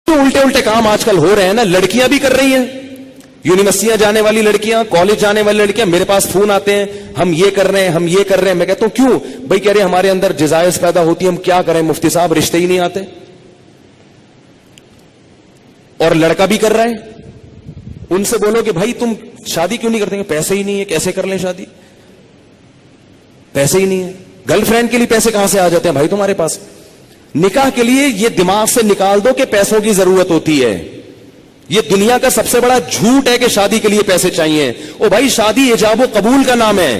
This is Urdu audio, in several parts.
الٹے الٹے کام آج کل ہو رہے ہیں نا, لڑکیاں بھی کر رہی ہیں, یونیورسٹیاں جانے والی لڑکیاں, کالج جانے والی لڑکیاں میرے پاس فون آتے ہیں, ہم یہ کر رہے ہیں, ہم یہ کر رہے ہیں. میں کہتا ہوں کیوں بھائی؟ کہہ رہے ہمارے اندر جزائز پیدا ہوتی ہے, ہم کیا کریں مفتی صاحب, رشتے ہی نہیں آتے. اور لڑکا بھی کر رہا ہے, ان سے بولو کہ بھائی تم شادی کیوں نہیں کرتے؟ پیسے ہی نہیں ہے, کیسے کر لیں شادی, پیسے ہی نہیں ہے. گرل فرینڈ کے لیے پیسے کہاں سے آ جاتے ہیں بھائی تمہارے پاس؟ نکاح کے لیے یہ دماغ سے نکال دو کہ پیسوں کی ضرورت ہوتی ہے. یہ دنیا کا سب سے بڑا جھوٹ ہے کہ شادی کے لیے پیسے چاہیے. او بھائی شادی ایجاب و قبول کا نام ہے,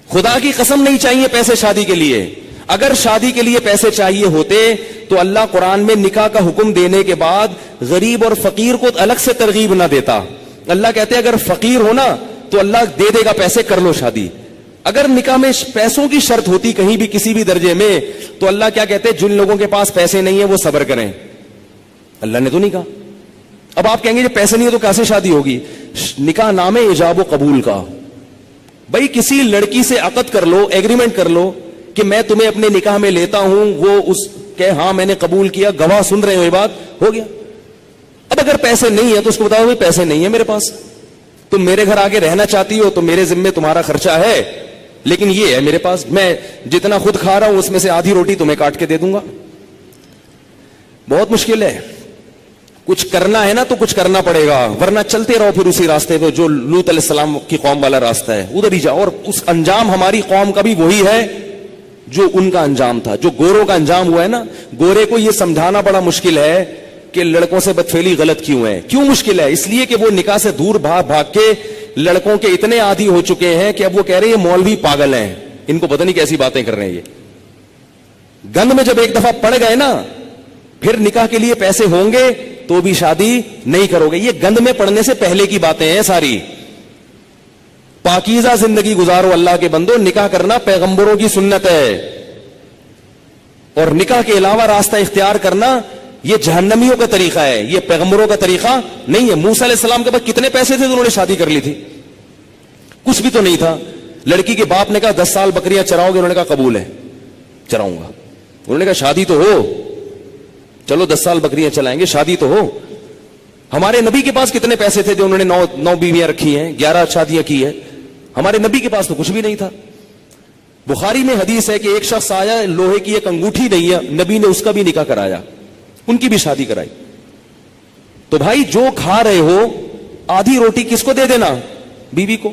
خدا کی قسم نہیں چاہیے پیسے شادی کے لیے. اگر شادی کے لیے پیسے چاہیے ہوتے تو اللہ قرآن میں نکاح کا حکم دینے کے بعد غریب اور فقیر کو الگ سے ترغیب نہ دیتا. اللہ کہتے اگر فقیر ہونا تو اللہ دے دے گا پیسے, کر لو شادی. اگر نکاح میں پیسوں کی شرط ہوتی کہیں بھی کسی بھی درجے میں تو اللہ کیا کہتے؟ جن لوگوں کے پاس پیسے نہیں ہیں وہ صبر کریں. اللہ نے تو نہیں کہا. اب آپ کہیں گے جب پیسے نہیں ہے تو کیسے شادی ہوگی؟ نکاح نام ہے ایجاب و قبول کا. بھائی کسی لڑکی سے عقد کر لو, ایگریمنٹ کر لو کہ میں تمہیں اپنے نکاح میں لیتا ہوں, وہ اس کہ ہاں میں نے قبول کیا, گواہ سن رہے ہو, یہ بات ہو گیا. اب اگر پیسے نہیں ہیں تو اس کو بتاؤ پیسے نہیں ہیں میرے پاس, تم میرے گھر آگے رہنا چاہتی ہو تو میرے ذمے تمہارا خرچہ ہے, لیکن یہ ہے میرے پاس, میں جتنا خود کھا رہا ہوں اس میں سے آدھی روٹی تمہیں کاٹ کے دے دوں گا. بہت مشکل ہے. کچھ کرنا ہے نا تو کچھ کرنا پڑے گا, ورنہ چلتے رہو پھر اسی راستے پہ جو لوط علیہ السلام کی قوم والا راستہ ہے, ادھر ہی جاؤ. اور اس انجام ہماری قوم کا بھی وہی ہے جو ان کا انجام تھا, جو گوروں کا انجام ہوا ہے نا. گورے کو یہ سمجھانا بڑا مشکل ہے کہ لڑکوں سے بدفعلی غلط کیوں ہے. کیوں مشکل ہے؟ اس لیے کہ وہ نکاح سے دور بھاگ بھاگ کے لڑکوں کے اتنے عادی ہو چکے ہیں کہ اب وہ کہہ رہے ہیں یہ مولوی پاگل ہیں, ان کو پتہ نہیں کیسی باتیں کر رہے ہیں. یہ گند میں جب ایک دفعہ پڑ گئے نا, پھر نکاح کے لیے پیسے ہوں گے تو بھی شادی نہیں کرو گے. یہ گند میں پڑنے سے پہلے کی باتیں ہیں ساری. پاکیزہ زندگی گزارو اللہ کے بندو. نکاح کرنا پیغمبروں کی سنت ہے, اور نکاح کے علاوہ راستہ اختیار کرنا یہ جہنمیوں کا طریقہ ہے, یہ پیغمبروں کا طریقہ نہیں ہے. موسیٰ علیہ السلام کے پاس کتنے پیسے تھے تو انہوں نے شادی کر لی تھی؟ کچھ بھی تو نہیں تھا. لڑکی کے باپ نے کہا 10 سال بکریاں چراؤ گے؟ انہوں نے کہا قبول ہے, چراؤں گا. انہوں نے کہا شادی تو ہو, چلو 10 سال بکریاں چلائیں گے, شادی تو ہو. ہمارے نبی کے پاس کتنے پیسے تھے جو انہوں نے 9 بیویاں رکھی ہیں, 11 شادیاں کی ہیں. ہمارے نبی کے پاس تو کچھ بھی نہیں تھا. بخاری میں حدیث ہے کہ ایک شخص آیا, لوہے کی ایک انگوٹھی نہیں ہے, نبی نے اس کا بھی نکاح کرایا, ان کی بھی شادی کرائی. تو بھائی جو کھا رہے ہو آدھی روٹی کس کو دے دینا؟ بیوی کو.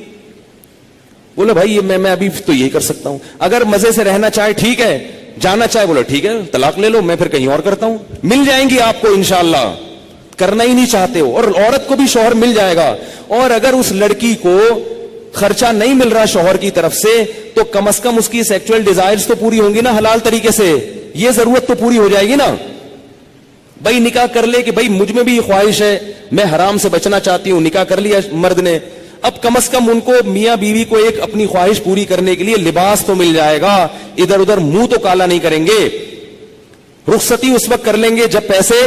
بولے بھائی میں ابھی تو یہی کر سکتا ہوں. اگر مزے سے رہنا چاہے ٹھیک ہے, جانا چاہے بولو ٹھیک ہے طلاق لے لو, میں پھر کہیں اور کرتا ہوں. مل جائیں گی آپ کو انشاءاللہ, کرنا ہی نہیں چاہتے ہو. اور عورت کو بھی شوہر مل جائے گا. اور اگر اس لڑکی کو خرچہ نہیں مل رہا شوہر کی طرف سے تو کم از کم اس کی سیکچوئل ڈیزائرز تو پوری ہوں گی نا حلال طریقے سے, یہ ضرورت تو پوری ہو جائے گی نا. بھائی نکاح کر لے کہ بھائی مجھ میں بھی یہ خواہش ہے, میں حرام سے بچنا چاہتی ہوں. نکاح کر لیا مرد نے, اب کم از کم ان کو میاں بیوی کو ایک اپنی خواہش پوری کرنے کے لیے لباس تو مل جائے گا, ادھر ادھر منہ تو کالا نہیں کریں گے. رخصتی اس وقت کر لیں گے جب پیسے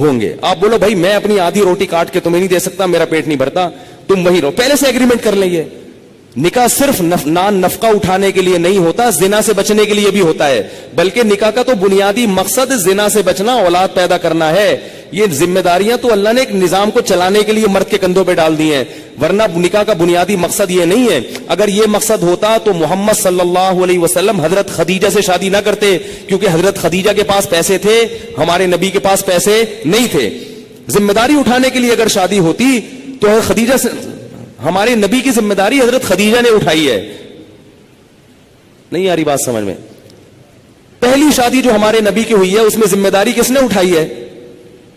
ہوں گے. آپ بولو بھائی میں اپنی آدھی روٹی کاٹ کے تمہیں نہیں دے سکتا, میرا پیٹ نہیں بھرتا, تم وہی رہو. پہلے سے ایگریمنٹ کر لیں. نکاح صرف نفقہ اٹھانے کے لیے نہیں ہوتا, زنا سے بچنے کے لیے بھی ہوتا ہے. بلکہ نکاح کا تو بنیادی مقصد زنا سے بچنا, اولاد پیدا کرنا ہے. یہ ذمہ داریاں تو اللہ نے ایک نظام کو چلانے کے لیے مرد کے کندھوں پہ ڈال دی ہیں, ورنہ نکاح کا بنیادی مقصد یہ نہیں ہے. اگر یہ مقصد ہوتا تو محمد صلی اللہ علیہ وسلم حضرت خدیجہ سے شادی نہ کرتے, کیونکہ حضرت خدیجہ کے پاس پیسے تھے, ہمارے نبی کے پاس پیسے نہیں تھے. ذمہ داری اٹھانے کے لیے اگر شادی ہوتی تو خدیجہ سے, ہمارے نبی کی ذمہ داری حضرت خدیجہ نے اٹھائی ہے. نہیں آ رہی بات سمجھ میں؟ پہلی شادی جو ہمارے نبی کی ہوئی ہے اس میں ذمہ داری کس نے اٹھائی ہے؟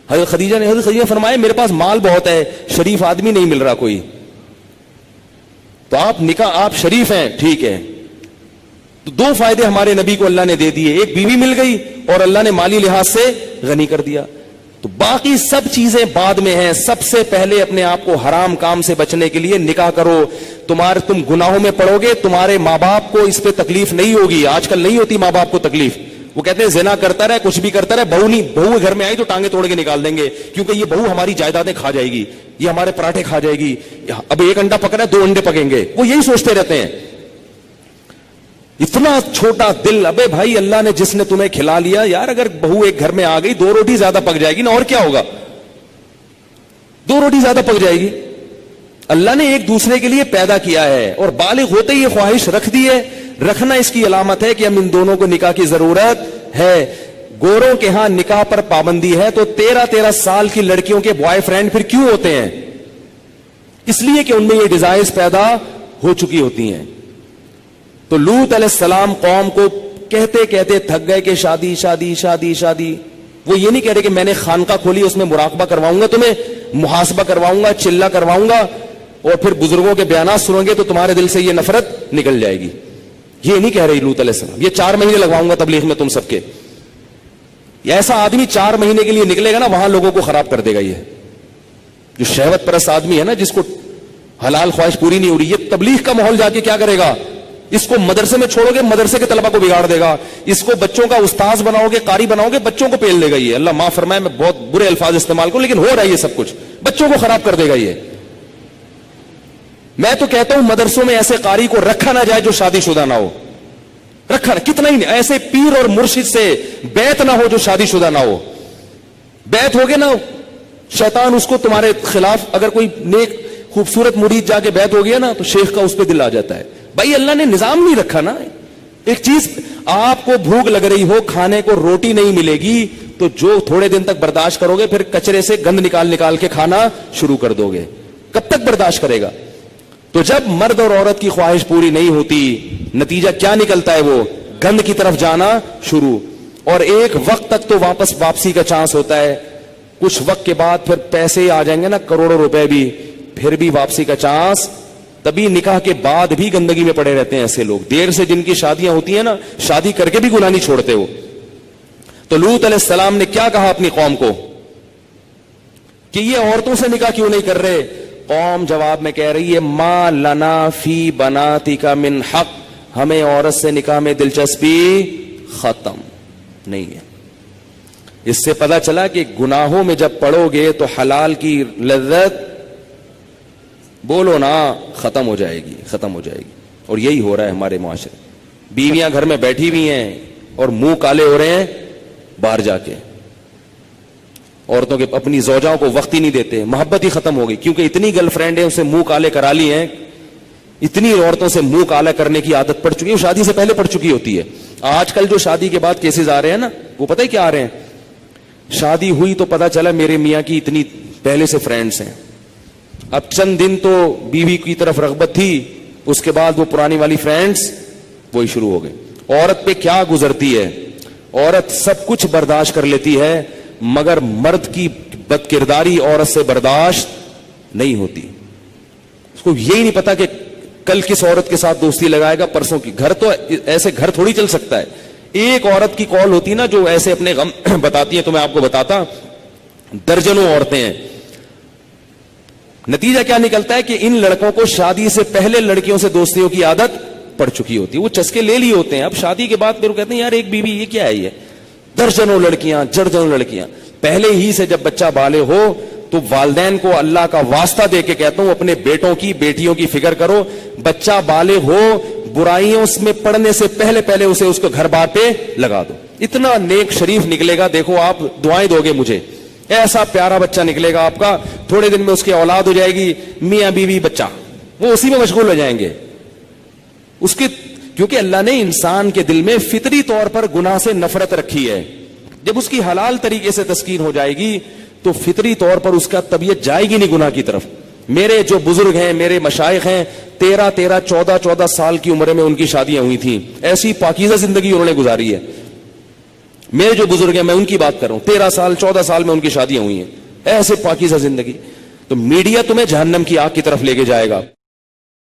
حضرت خدیجہ نے. حضرت خدیجہ فرمائے میرے پاس مال بہت ہے, شریف آدمی نہیں مل رہا کوئی, تو آپ نکاح, آپ شریف ہیں ٹھیک ہے. تو 2 فائدے ہمارے نبی کو اللہ نے دے دیے, ایک بیوی مل گئی اور اللہ نے مالی لحاظ سے غنی کر دیا. تو باقی سب چیزیں بعد میں ہیں. سب سے پہلے اپنے آپ کو حرام کام سے بچنے کے لیے نکاح کرو. تم گناہوں میں پڑو گے, تمہارے ماں باپ کو اس پہ تکلیف نہیں ہوگی. آج کل نہیں ہوتی ماں باپ کو تکلیف, وہ کہتے ہیں زنا کرتا رہے, کچھ بھی کرتا رہے, بہو گھر میں آئی تو ٹانگیں توڑ کے نکال دیں گے, کیونکہ یہ بہو ہماری جائیدادیں کھا جائے گی, یہ ہمارے پراٹھے کھا جائے گی, اب 1 انڈا پکڑا ہے 2 انڈے پکیں گے. وہ یہی سوچتے رہتے ہیں. اتنا چھوٹا دل. ابے بھائی اللہ نے جس نے تمہیں کھلا لیا یار, اگر بہو ایک گھر میں آ گئی 2 روٹی زیادہ پک جائے گی نا, اور کیا ہوگا, 2 روٹی زیادہ پک جائے گی. اللہ نے ایک دوسرے کے لیے پیدا کیا ہے اور بالغ ہوتے ہی یہ خواہش رکھ دی ہے. رکھنا اس کی علامت ہے کہ ہم ان دونوں کو نکاح کی ضرورت ہے. گوروں کے ہاں نکاح پر پابندی ہے تو 13 سال کی لڑکیوں کے بوائے فرینڈ پھر کیوں ہوتے ہیں؟ اس لیے کہ ان میں یہ ڈیزائرز پیدا ہو چکی ہوتی ہیں. تو لوط علیہ السلام قوم کو کہتے کہتے تھک گئے کہ شادی شادی شادی شادی. وہ یہ نہیں کہہ رہے کہ میں نے خانقاہ کھولی, اس میں مراقبہ کرواؤں گا, تمہیں محاسبہ کرواؤں گا, چلہ کرواؤں گا, اور پھر بزرگوں کے بیانات سنو گے تو تمہارے دل سے یہ نفرت نکل جائے گی. یہ نہیں کہہ رہی لوط علیہ السلام. یہ 4 مہینے لگواؤں گا تبلیغ میں تم سب کے. ایسا آدمی 4 مہینے کے لیے نکلے گا نا, وہاں لوگوں کو خراب کر دے گا. یہ جو شہوت پرست آدمی ہے نا, جس کو حلال خواہش پوری نہیں ہو رہی, یہ تبلیغ کا ماحول جا کے کیا کرے گا؟ اس کو مدرسے میں چھوڑو گے, مدرسے کے طلبہ کو بگاڑ دے گا. اس کو بچوں کا استاذ بناؤ گے, قاری بناؤ گے, بچوں کو پیل دے گا. یہ اللہ معاف فرمائے, میں بہت برے الفاظ استعمال کروں, لیکن ہو رہا ہے یہ سب کچھ. بچوں کو خراب کر دے گا یہ. میں تو کہتا ہوں مدرسوں میں ایسے قاری کو رکھا نہ جائے جو شادی شدہ نہ ہو. رکھا کتنا ہی نہیں, ایسے پیر اور مرشد سے بیعت نہ ہو جو شادی شدہ نہ ہو. بیعت ہوگے نا, شیطان اس کو تمہارے خلاف, اگر کوئی نیک خوبصورت مرید جا کے بیعت ہو گیا نا تو شیخ کا اس پہ دل آ جاتا ہے. بھائی اللہ نے نظام نہیں رکھا نا. ایک چیز, آپ کو بھوک لگ رہی ہو, کھانے کو روٹی نہیں ملے گی تو جو تھوڑے دن تک برداشت کرو گے, پھر کچرے سے گند نکال کے کھانا شروع کر دو گے. کب تک برداشت کرے گا؟ تو جب مرد اور عورت کی خواہش پوری نہیں ہوتی, نتیجہ کیا نکلتا ہے؟ وہ گند کی طرف جانا شروع. اور ایک وقت تک تو واپسی کا چانس ہوتا ہے. کچھ وقت کے بعد پھر پیسے آ جائیں گے نا, کروڑوں روپے بھی, پھر بھی واپسی کا چانس. تبھی نکاح کے بعد بھی گندگی میں پڑے رہتے ہیں ایسے لوگ. دیر سے جن کی شادیاں ہوتی ہیں نا, شادی کر کے بھی گناہ نہیں چھوڑتے وہ. تو لوط علیہ السلام نے کیا کہا اپنی قوم کو کہ یہ عورتوں سے نکاح کیوں نہیں کر رہے؟ قوم جواب میں کہہ رہی ہے, ما لنا فی بناتک من حق, ہمیں عورت سے نکاح میں دلچسپی ختم نہیں ہے. اس سے پتا چلا کہ گناہوں میں جب پڑو گے تو حلال کی لذت, بولو نا, ختم ہو جائے گی, ختم ہو جائے گی. اور یہی ہو رہا ہے ہمارے معاشرے. بیویاں گھر میں بیٹھی ہوئی ہیں اور منہ کالے ہو رہے ہیں باہر جا کے. عورتوں کے اپنی زوجاؤں کو وقت ہی نہیں دیتے, محبت ہی ختم ہو گئی, کیونکہ اتنی گرل فرینڈ ہیں اسے منہ کالے کرا لی ہیں, اتنی عورتوں سے منہ کالا کرنے کی عادت پڑ چکی ہے, شادی سے پہلے پڑ چکی ہوتی ہے. آج کل جو شادی کے بعد کیسز آ رہے ہیں نا, وہ پتہ ہے کیا آ رہے ہیں؟ شادی ہوئی تو پتا چلا میرے میاں کی اتنی پہلے سے فرینڈز ہیں, اب چند دن تو بیوی کی طرف رغبت تھی, اس کے بعد وہ پرانی والی فرینڈز وہی شروع ہو گئے. عورت پہ کیا گزرتی ہے؟ عورت سب کچھ برداشت کر لیتی ہے, مگر مرد کی بد کرداری عورت سے برداشت نہیں ہوتی. اس کو یہی نہیں پتا کہ کل کس عورت کے ساتھ دوستی لگائے گا, پرسوں کی. گھر تو ایسے گھر تھوڑی چل سکتا ہے. ایک عورت کی کال ہوتی نا جو ایسے اپنے غم بتاتی ہے, تو میں آپ کو بتاتا, درجنوں عورتیں ہیں. نتیجہ کیا نکلتا ہے کہ ان لڑکوں کو شادی سے پہلے لڑکیوں سے دوستیوں کی عادت پڑ چکی ہوتی ہے. وہ چسکے لے لیے ہوتے ہیں. اب شادی کے بعد پھر وہ کہتے ہیں یار ایک بیوی یہ کیا ہے, یہ درجنوں لڑکیاں, درجنوں لڑکیاں. پہلے ہی سے جب بچہ بالغ ہو تو والدین کو اللہ کا واسطہ دے کے کہتا ہوں اپنے بیٹوں کی بیٹیوں کی فکر کرو. بچہ بالغ ہو, برائیوں میں پڑنے سے پہلے اسے اس کو گھر بار پہ لگا دو. اتنا نیک شریف نکلے گا, دیکھو آپ دعائیں دو گے مجھے, ایسا پیارا بچہ نکلے گا آپ کا, تھوڑے دن میں اس کی اولاد ہو جائے گی, میاں بیوی بچہ, وہ اسی میں مشغول ہو جائیں گے. اس کی, کیونکہ اللہ نے انسان کے دل میں فطری طور پر گناہ سے نفرت رکھی ہے. جب اس کی حلال طریقے سے تسکین ہو جائے گی تو فطری طور پر اس کا طبیعت جائے گی نہیں گناہ کی طرف. میرے جو بزرگ ہیں, میرے مشائخ ہیں, 13 سال کی عمر میں ان کی شادیاں ہوئی تھیں. ایسی پاکیزہ زندگی انہوں نے گزاری ہے. میرے جو بزرگ ہیں, میں ان کی بات کر رہا ہوں, 13 سال 14 سال میں ان کی شادیاں ہوئی ہیں, ایسے پاکیزہ زندگی. تو میڈیا تمہیں جہنم کی آگ کی طرف لے کے جائے گا.